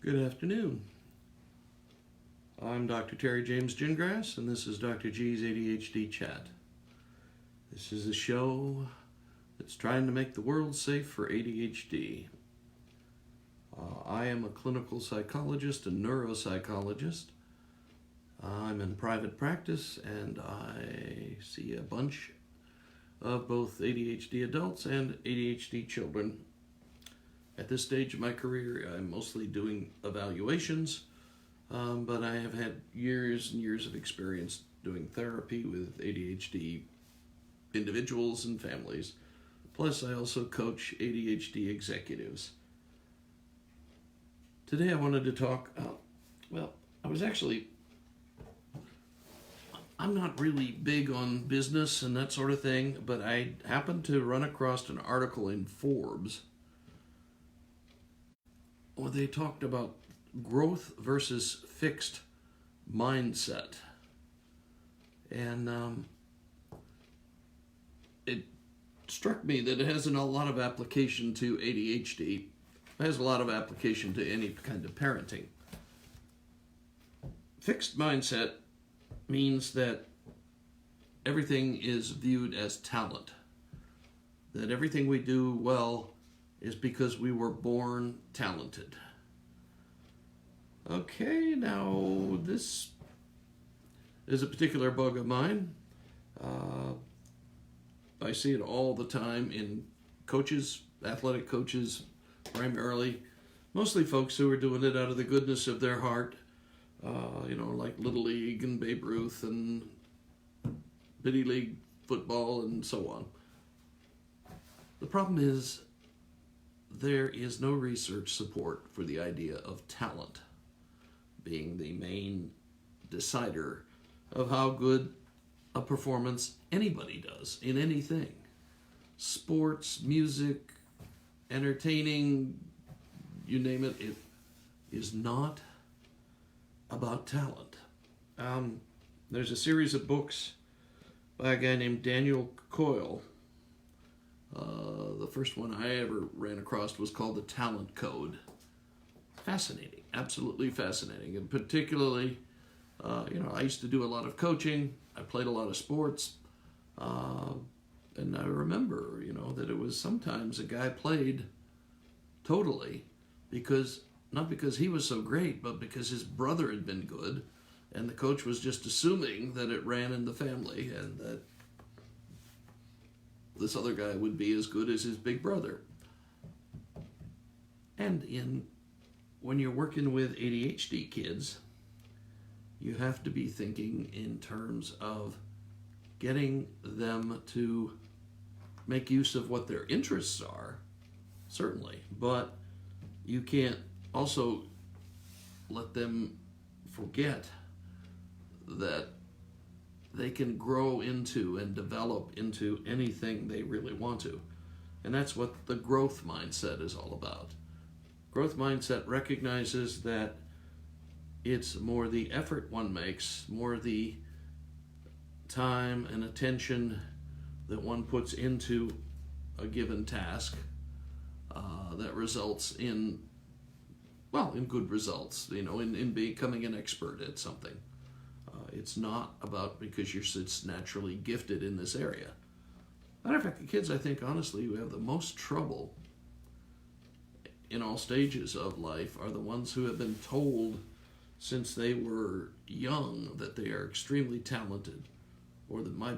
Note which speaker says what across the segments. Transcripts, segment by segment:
Speaker 1: Good afternoon. I'm Dr. Terry James Gingras, and this is Dr. G's ADHD Chat. This is a show that's trying to make the world safe for ADHD. I am a clinical psychologist and neuropsychologist. I'm in private practice, and I see a bunch of both ADHD adults and ADHD children. At this stage of my career, I'm mostly doing evaluations, but I have had years and years of experience doing therapy with ADHD individuals and families. Plus, I also coach ADHD executives. Today I wanted to talk, I'm not really big on business and that sort of thing, but I happened to run across an article in Forbes where they talked about growth versus fixed mindset. And it struck me that it has a lot of application to ADHD. It has a lot of application to any kind of parenting. Fixed mindset means that everything is viewed as talent. That everything we do well is because we were born talented. Okay, now this is a particular bug of mine. I see it all the time in coaches, athletic coaches primarily, mostly folks who are doing it out of the goodness of their heart, like Little League and Babe Ruth and Bitty League football and so on. The problem is there is no research support for the idea of talent being the main decider of how good a performance anybody does in anything. Sports, music, entertaining, you name it, it is not about talent. There's a series of books by a guy named Daniel Coyle. The first one I ever ran across was called The Talent Code. Fascinating, absolutely fascinating. And particularly, I used to do a lot of coaching. I played a lot of sports. And I remember, that it was sometimes a guy played totally not because he was so great, but because his brother had been good. And the coach was just assuming that it ran in the family and that this other guy would be as good as his big brother. And when you're working with ADHD kids, you have to be thinking in terms of getting them to make use of what their interests are, certainly, but you can't also let them forget that they can grow into and develop into anything they really want to. And that's what the growth mindset is all about. Growth mindset recognizes that it's more the effort one makes, more the time and attention that one puts into a given task that results in good results, in becoming an expert at something. It's not about because you're naturally gifted in this area. Matter of fact, the kids, I think, honestly, who have the most trouble in all stages of life are the ones who have been told since they were young that they are extremely talented, or that my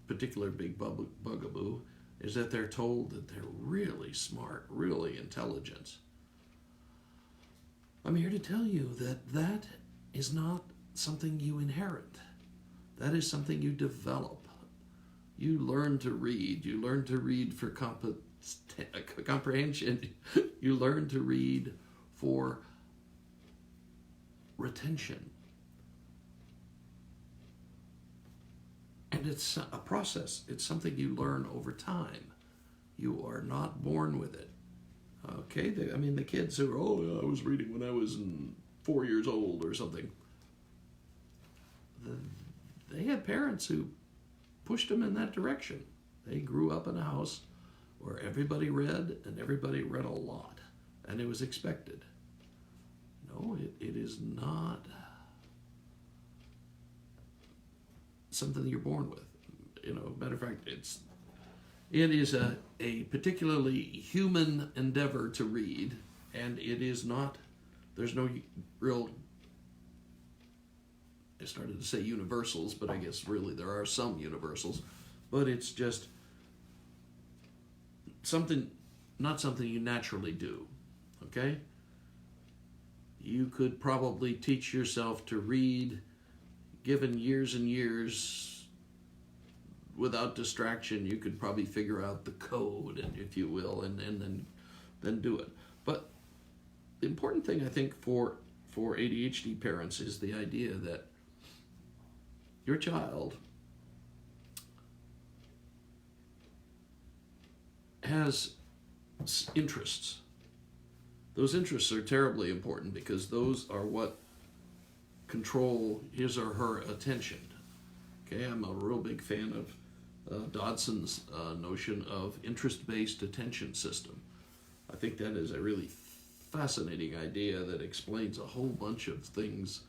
Speaker 1: particular big bugaboo is that they're told that they're really smart, really intelligent. I'm here to tell you that is not something you inherit. That is something you develop. You learn to read. You learn to read for comprehension. You learn to read for retention. And it's a process. It's something you learn over time. You are not born with it. Okay? The kids who are, I was reading when I was 4 years old or something. They had parents who pushed them in that direction. They grew up in a house where everybody read, and everybody read a lot, and it was expected. it is not something you're born with. Matter of fact, it is a particularly human endeavor to read, and it is not, there's no real, I started to say universals, but I guess really there are some universals, but it's just not something you naturally do, okay? You could probably teach yourself to read, given years and years, without distraction. You could probably figure out the code, and if you will, and then do it. But the important thing, I think, for ADHD parents is the idea that your child has interests. Those interests are terribly important because those are what control his or her attention. Okay, I'm a real big fan of Dodson's notion of interest-based attention system. I think that is a really fascinating idea that explains a whole bunch of things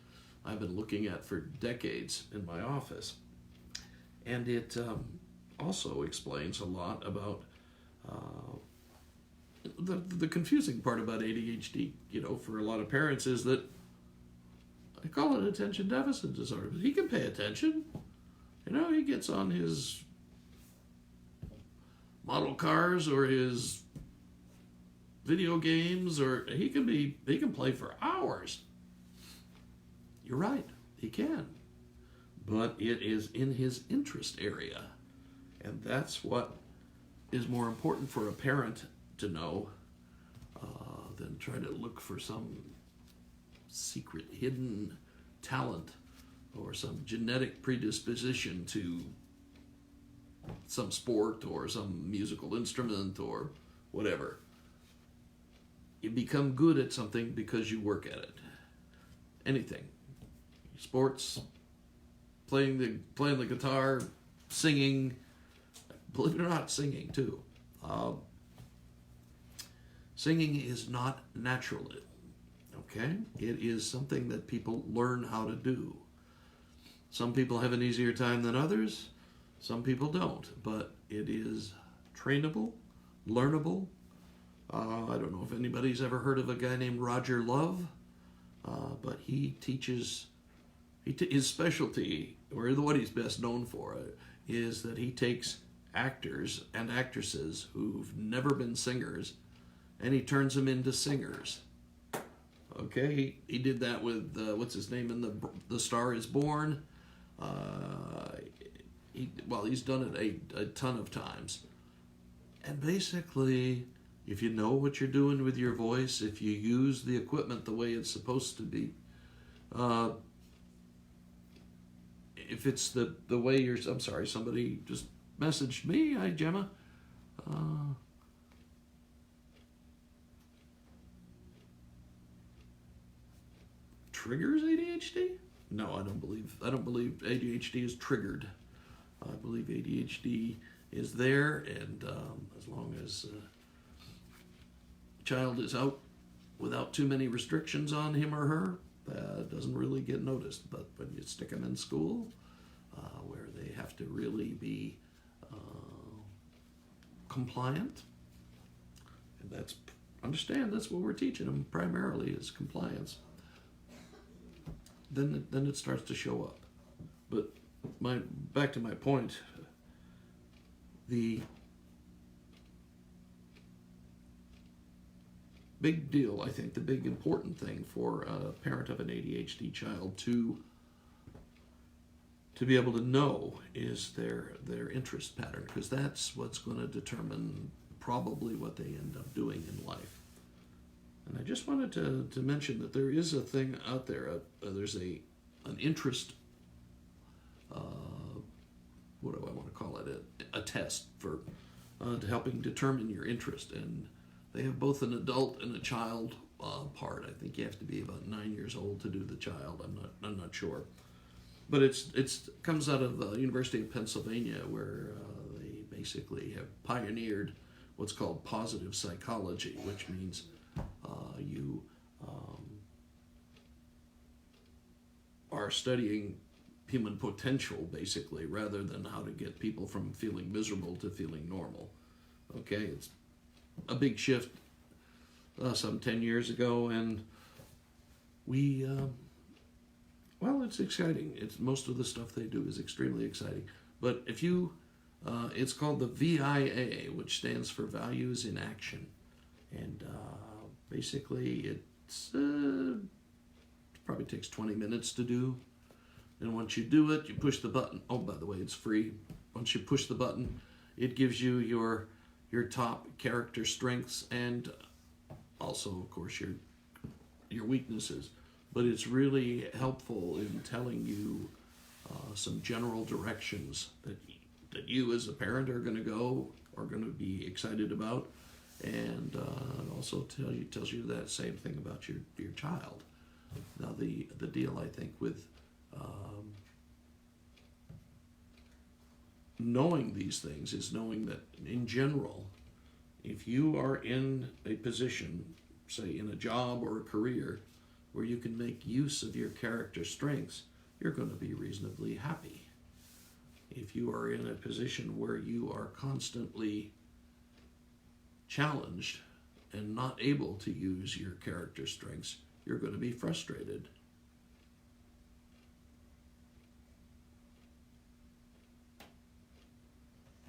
Speaker 1: I've been looking at for decades in my office. And it also explains a lot about the confusing part about ADHD, for a lot of parents is that I call it attention deficit disorder. He can pay attention. He gets on his model cars or his video games, or he can play for hours. You're right, he can. But it is in his interest area. And that's what is more important for a parent to know than try to look for some secret hidden talent or some genetic predisposition to some sport or some musical instrument or whatever. You become good at something because you work at it. Anything. Sports, playing the guitar, singing, believe it or not, singing too. Singing is not natural, okay? It is something that people learn how to do. Some people have an easier time than others. Some people don't, but it is trainable, learnable. I don't know if anybody's ever heard of a guy named Roger Love, but he teaches, his specialty, or what he's best known for, is that he takes actors and actresses who've never been singers, and he turns them into singers. Okay, he did that with what's his name in the Star Is Born. He's done it a ton of times, and basically, if you know what you're doing with your voice, if you use the equipment the way it's supposed to be, if it's the way you're, I'm sorry, somebody just messaged me. Hi, Gemma. Triggers ADHD? No, I don't believe ADHD is triggered. I believe ADHD is there, and as long as child is out without too many restrictions on him or her, that doesn't really get noticed. But when you stick them in school, where they have to really be compliant, and that's what we're teaching them primarily is compliance, then it starts to show up. But back to my point, the big deal, I think, the big important thing for a parent of an ADHD child to be able to know is their interest pattern, because that's what's going to determine probably what they end up doing in life. And I just wanted to mention that there is a thing out there. There's an interest. What do I want to call it? A test for helping determine your interest, and they have both an adult and a child part. I think you have to be about 9 years old to do the child. I'm not sure, but it's comes out of the University of Pennsylvania, where they basically have pioneered what's called positive psychology, which means you are studying human potential, basically, rather than how to get people from feeling miserable to feeling normal. Okay, it's a big shift some 10 years ago, and we, well, it's exciting. It's most of the stuff they do is extremely exciting. But if you, it's called the VIA, which stands for Values in Action. And basically, it probably takes 20 minutes to do. And once you do it, you push the button. Oh, by the way, it's free. Once you push the button, it gives you your top character strengths and also, of course, your weaknesses. But it's really helpful in telling you some general directions that you as a parent are going to be excited about, and also tells you that same thing about your child. Now the deal, I think, with knowing these things is knowing that in general, if you are in a position, say in a job or a career, where you can make use of your character strengths, you're going to be reasonably happy. If you are in a position where you are constantly challenged and not able to use your character strengths, you're going to be frustrated.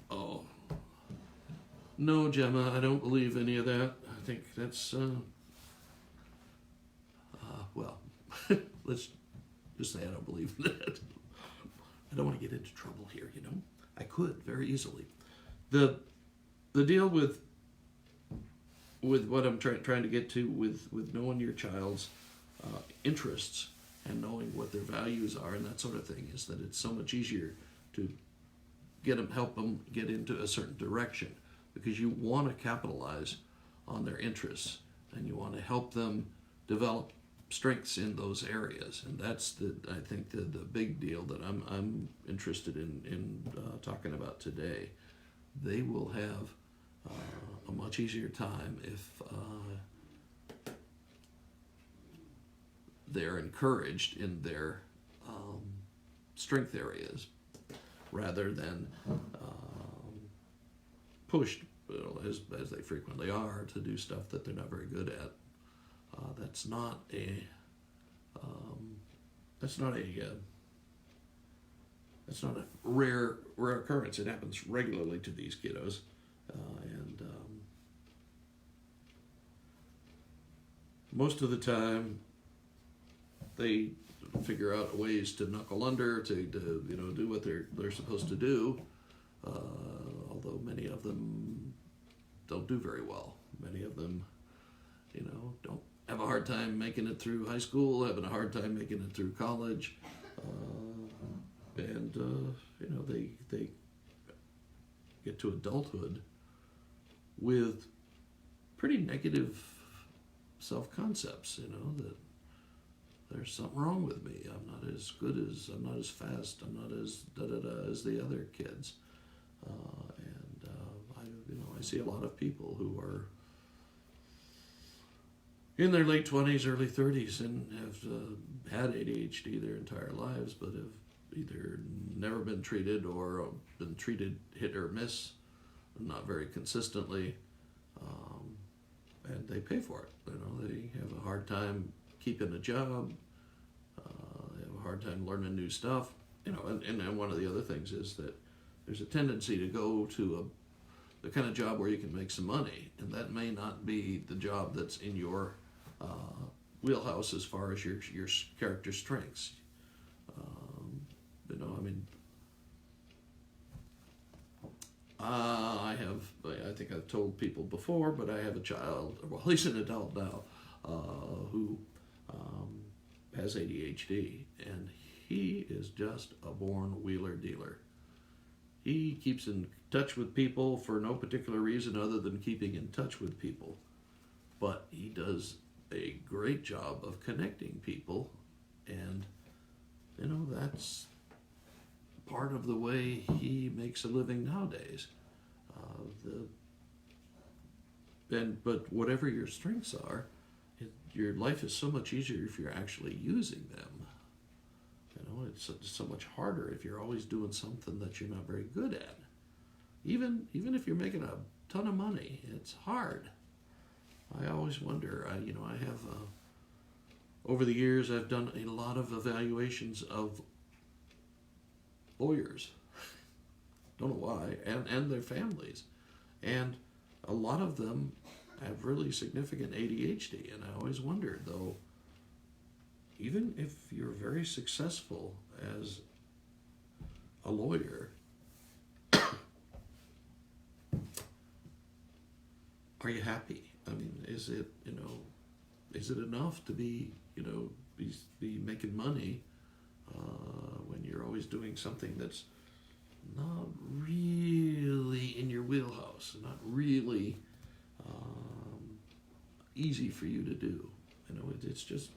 Speaker 1: Oh, no, Gemma, I don't believe any of that. I think that's, well, let's just say I don't believe in that. I don't want to get into trouble here, you know. I could very easily. The deal with what I'm trying to get to with knowing your child's interests and knowing what their values are and that sort of thing is that it's so much easier to help them get into a certain direction, because you want to capitalize on their interests and you want to help them develop strengths in those areas, and that's I think the big deal that I'm interested in talking about today. They will have a much easier time if they're encouraged in their strength areas rather than pushed, as they frequently are, to do stuff that they're not very good at. That's not a rare occurrence. It happens regularly to these kiddos, and most of the time they figure out ways to knuckle under to do what they're supposed to do. Although many of them don't do very well. Many of them, don't have a hard time making it through high school, having a hard time making it through college, and they get to adulthood with pretty negative self-concepts. That there's something wrong with me. I'm not as good as, I'm not as fast, I'm not as da-da-da as the other kids. I see a lot of people who are in their late 20s, early 30s, and have had ADHD their entire lives, but have either never been treated or been treated hit or miss, not very consistently, and they pay for it. They have a hard time keeping a job, they have a hard time learning new stuff, and one of the other things is that there's a tendency to go to the kind of job where you can make some money, and that may not be the job that's in your wheelhouse as far as your character strengths. I think I've told people before, but I have a child, well, he's an adult now, who has ADHD, and he is just a born wheeler dealer. He keeps in touch with people for no particular reason other than keeping in touch with people. But he does a great job of connecting people, and that's part of the way he makes a living nowadays. But whatever your strengths are, your life is so much easier if you're actually using them. It's so much harder if you're always doing something that you're not very good at. Even if you're making a ton of money, it's hard. I always wonder. I have over the years I've done a lot of evaluations of lawyers. Don't know why, and their families, and a lot of them have really significant ADHD, and I always wondered though. Even if you're very successful as a lawyer, are you happy? I mean, is it enough to be making money when you're always doing something that's not really in your wheelhouse, not really easy for you to do? It's just,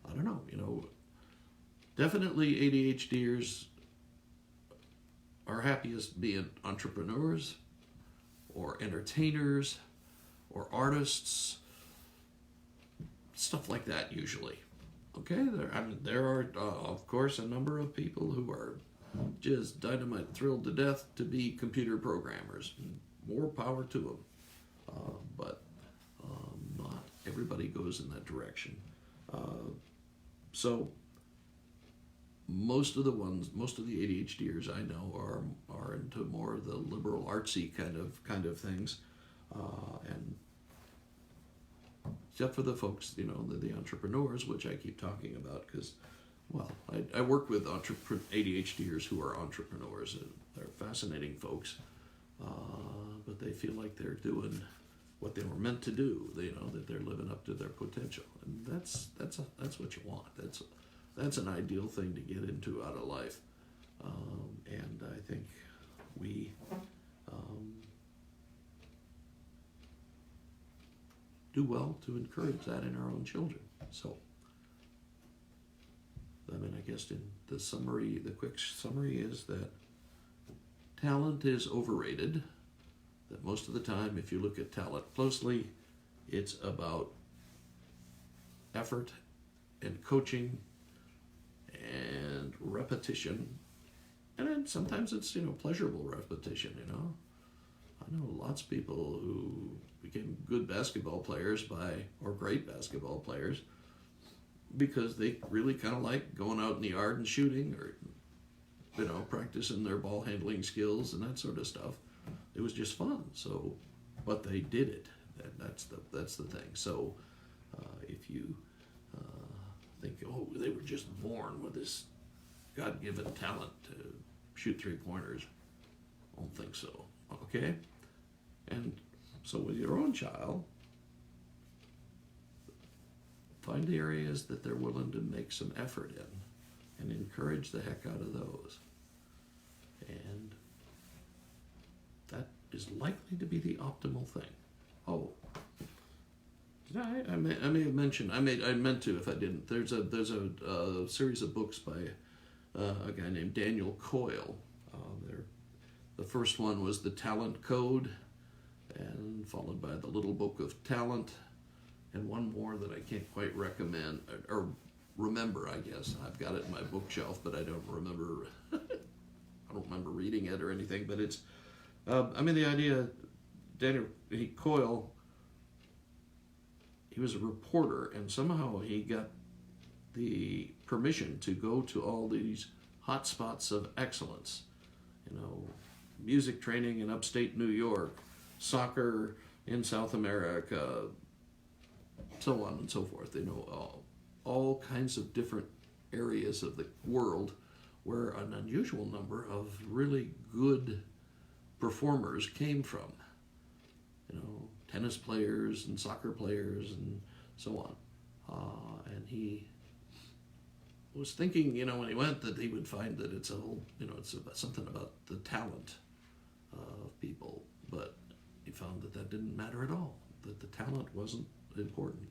Speaker 1: I don't know, definitely ADHDers are happiest being entrepreneurs or entertainers or artists, stuff like that usually. Okay, there are, of course, a number of people who are just dynamite thrilled to death to be computer programmers. More power to them. But not everybody goes in that direction. So most of the ADHDers I know are into more of the liberal artsy kind of things, and except for the folks, the entrepreneurs, which I keep talking about because, well, I work with ADHDers who are entrepreneurs. They're fascinating folks, but they feel like they're doing what they were meant to do. That they're living up to their potential, and that's what you want. That's an ideal thing to get into out of life, and I think we do well to encourage that in our own children. So, I guess in the quick summary is that talent is overrated. That most of the time, if you look at talent closely, it's about effort and coaching and repetition, and then sometimes it's pleasurable repetition. I know lots of people who became good basketball players or great basketball players because they really kind of like going out in the yard and shooting, or practicing their ball handling skills and that sort of stuff. It was just fun. So, but they did it. That's the thing. So, if you think, they were just born with this God-given talent to shoot three-pointers, I don't think so. Okay? And so with your own child, find the areas that they're willing to make some effort in and encourage the heck out of those. And that is likely to be the optimal thing. Oh, I may have mentioned, I meant to if I didn't. There's a series of books by a guy named Daniel Coyle. The first one was The Talent Code, and followed by The Little Book of Talent, and one more that I can't quite recommend or remember. I guess I've got it in my bookshelf, but I don't remember. I don't remember reading it or anything. But it's, the idea. Daniel Coyle. He was a reporter, and somehow he got the permission to go to all these hot spots of excellence. Music training in upstate New York, soccer in South America, so on and so forth. All kinds of different areas of the world where an unusual number of really good performers came from. Tennis players and soccer players and so on. And he was thinking, when he went, that he would find that it's it's something about the talent of people. But he found that didn't matter at all, that the talent wasn't important.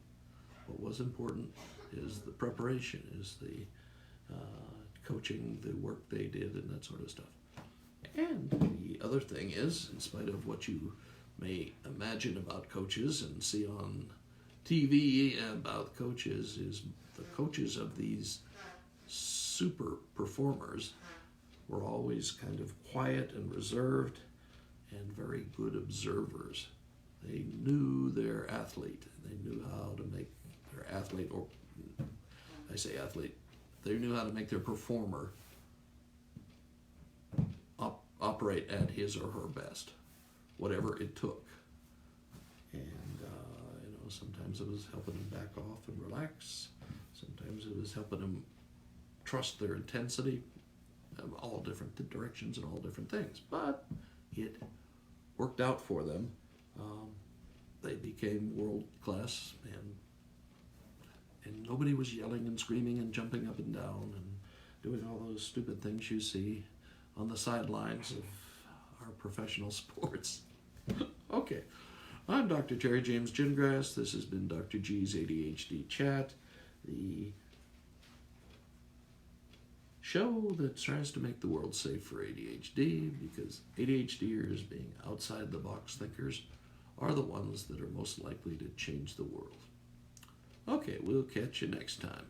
Speaker 1: What was important is the preparation, is the coaching, the work they did, and that sort of stuff. And the other thing is, in spite of what you may imagine about coaches and see on TV about coaches, is the coaches of these super performers were always kind of quiet and reserved and very good observers. They knew their athlete. They knew how to make their athlete, or I say athlete, they knew how to make their performer operate at his or her best, whatever it took. And, sometimes it was helping them back off and relax. Sometimes it was helping them trust their intensity, all different directions and all different things. But it worked out for them. They became world class, and nobody was yelling and screaming and jumping up and down and doing all those stupid things you see on the sidelines of our professional sports. Okay, I'm Dr. Jerry James Gingras. This has been Dr. G's ADHD Chat, the show that tries to make the world safe for ADHD, because ADHDers, being outside the box thinkers, are the ones that are most likely to change the world. Okay, we'll catch you next time.